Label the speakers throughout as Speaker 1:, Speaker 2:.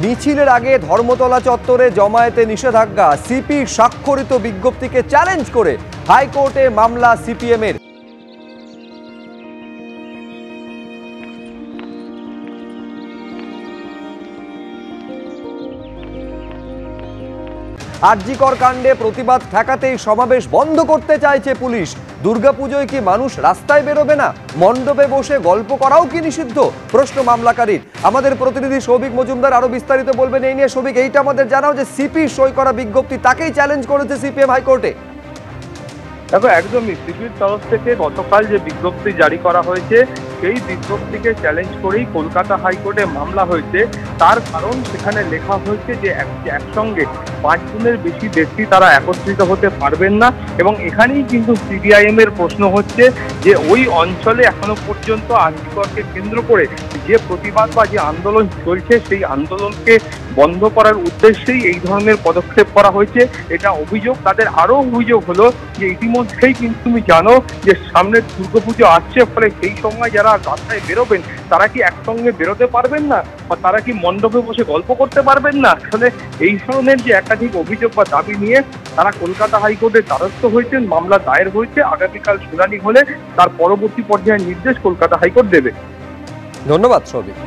Speaker 1: মিছিলের আগে ধর্মতলা চত্বরে জমায়েতে নিষেধাজ্ঞা, সিপি স্বাক্ষরিত বিজ্ঞপ্তিকে চ্যালেঞ্জ করে হাইকোর্টে মামলা সিপিএমের। আরজিকর কাণ্ডে প্রতিবাদ ঠেকাতেই সমাবেশ বন্ধ করতে চাইছে পুলিশ। দুর্গাপুজোয় কি মানুষ রাস্তায় বেরোবে না? মণ্ডপে বসে গল্প করাও কি নিষিদ্ধ? প্রশ্ন মামলাকারীর। আমাদের প্রতিনিধি সৌভিক মজুমদার আরো বিস্তারিত বলবেন এই নিয়ে। সৌভিক, এইটা আমাদের জানাও যে সিপি সই করা বিজ্ঞপ্তি তাকেই চ্যালেঞ্জ করেছে সিপিএম হাইকোর্টে।
Speaker 2: দেখো, একদমই সিপির তরফ থেকে গতকাল যে বিজ্ঞপ্তি জারি করা হয়েছে সেই বিজ্ঞপ্তিকে চ্যালেঞ্জ করেই কলকাতা হাইকোর্টে মামলা হয়েছে। তার কারণ সেখানে লেখা হয়েছে যে একসঙ্গে 5 জনের বেশি ব্যক্তি তারা একত্রিত হতে পারবেন না। এবং এখানেই কিন্তু সিপিআইএম এর প্রশ্ন হচ্ছে যে ওই অঞ্চলে এখনো পর্যন্ত আরজিকরকে কেন্দ্র করে যে প্রতিবাদ বা যে আন্দোলন চলছে সেই আন্দোলনকে বন্ধ করার উদ্দেশ্যেই এই ধরনের পদক্ষেপ করা হয়েছে, এটা অভিযোগ। তাদের আরও অভিযোগ হলো যে ইতিমধ্যেই কিন্তু তুমি জানো যে সামনে দুর্গাপুজো আসছে, ফলে সেই সময় যারা রাস্তায় বেরোবেন তারা কি একসঙ্গে বেরোতে পারবেন না, বা তারা কি মণ্ডপে বসে গল্প করতে পারবেন না? আসলে এই ধরনের যে একাধিক অভিযোগ বা দাবি নিয়ে তারা কলকাতা হাইকোর্টের দ্বারস্থ হয়েছেন, মামলা দায়ের হয়েছে। আগামীকাল শুনানি হলে তার পরবর্তী পর্যায়ের নির্দেশ কলকাতা হাইকোর্ট দেবে।
Speaker 1: ধন্যবাদ সৌভিক।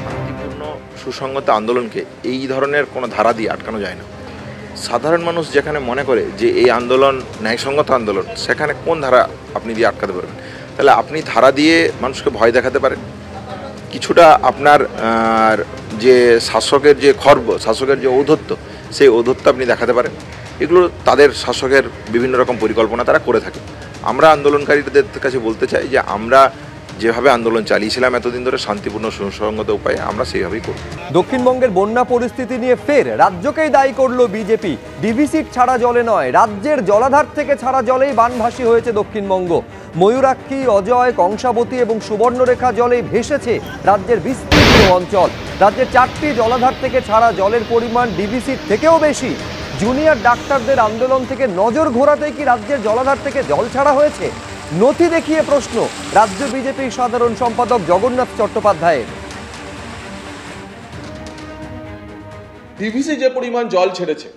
Speaker 3: শান্তিপূর্ণ সুসংগত আন্দোলনকে এই ধরনের কোনো ধারা দিয়ে আটকানো যায় না। সাধারণ মানুষ যেখানে মনে করে যে এই আন্দোলন ন্যায়সঙ্গত আন্দোলন, সেখানে কোন ধারা আপনি দিয়ে আটকাতে পারবেন? তাহলে আপনি ধারা দিয়ে মানুষকে ভয় দেখাতে পারেন, কিছুটা আপনার যে শাসকের যে খর্ব, শাসকের যে ঔদ্ধত্য, সেই ঔদ্ধত্য আপনি দেখাতে পারেন। এগুলো তাদের শাসকের বিভিন্ন রকম পরিকল্পনা তারা করে থাকে। আমরা আন্দোলনকারীদের কাছে বলতে চাই যে আমরা যেভাবে আন্দোলন চালিয়েছিলাম এতদিন ধরে শান্তিপূর্ণ সুসংগত উপায়ে, আমরা সেইভাবেই করব।
Speaker 1: দক্ষিণবঙ্গের বন্যা পরিস্থিতি নিয়ে ফের রাজ্যকেই দায়ী করলো বিজেপি। ডিভিসির ছাড়া জলে নয়, রাজ্যের জলাধার থেকে ছাড়া জলেই বানভাসী হয়েছে দক্ষিণবঙ্গ। ময়ূরাক্ষী, অজয়, কংসাবতী এবং সুবর্ণরেখা জলেই ভেসেছে রাজ্যের বিস্তীর্ণ অঞ্চল। রাজ্যের 4টি জলাধার থেকে ছাড়া জলের পরিমাণ ডিভিসির থেকেও বেশি। জুনিয়র ডাক্তারদের আন্দোলন থেকে নজর ঘোরাতেই কি রাজ্যের জলাধার থেকে জল ছাড়া হয়েছে? নথি দেখিয়ে প্রশ্ন রাজ্য বিজেপির সাধারণ সম্পাদক জগন্নাথ চট্টোপাধ্যায়ের।
Speaker 4: ডিভিসি যে পরিমাণ জল ছেড়েছে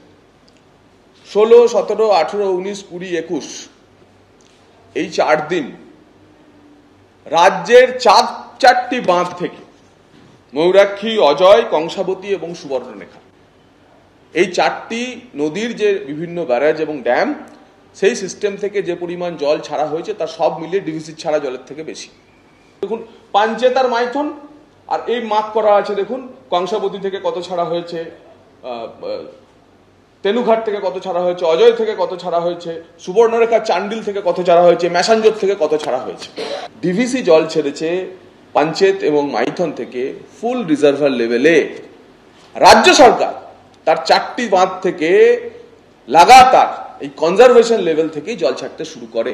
Speaker 4: 16, 17, 18, 19, 20, 21 এই 4 দিন রাজ্যের 4টি বাঁধ থেকে ময়ূরাক্ষী, অজয়, কংসাবতী এবং সুবর্ণরেখা এই 4টি নদীর যে বিভিন্ন ব্যারাজ এবং ড্যাম, সেই সিস্টেম থেকে যে পরিমাণ জল ছাড়া হয়েছে তা সব মিলিয়ে ডিভিসি ছাড়া জলের থেকে বেশি। দেখুন পাঞ্চেত আর মাইথন, আর এই মার্ক করা আছে দেখুন কংসাবতী থেকে কত ছাড়া হয়েছে, তেনুঘাট থেকে কত ছাড়া হয়েছে, অজয় থেকে কত ছাড়া হয়েছে, সুবর্ণরেখা চান্ডিল থেকে কত ছাড়া হয়েছে, ম্যাসাঞ্জোর থেকে কত ছাড়া হয়েছে। ডিভিসি জল ছেড়েছে পাঞ্চেত এবং মাইথন থেকে ফুল রিজার্ভার লেভেলে। রাজ্য সরকার তার 4টি বাঁধ থেকে লাগাতার এই কনজারভেশন লেভেল থেকেই জল ছাড়তে শুরু করে।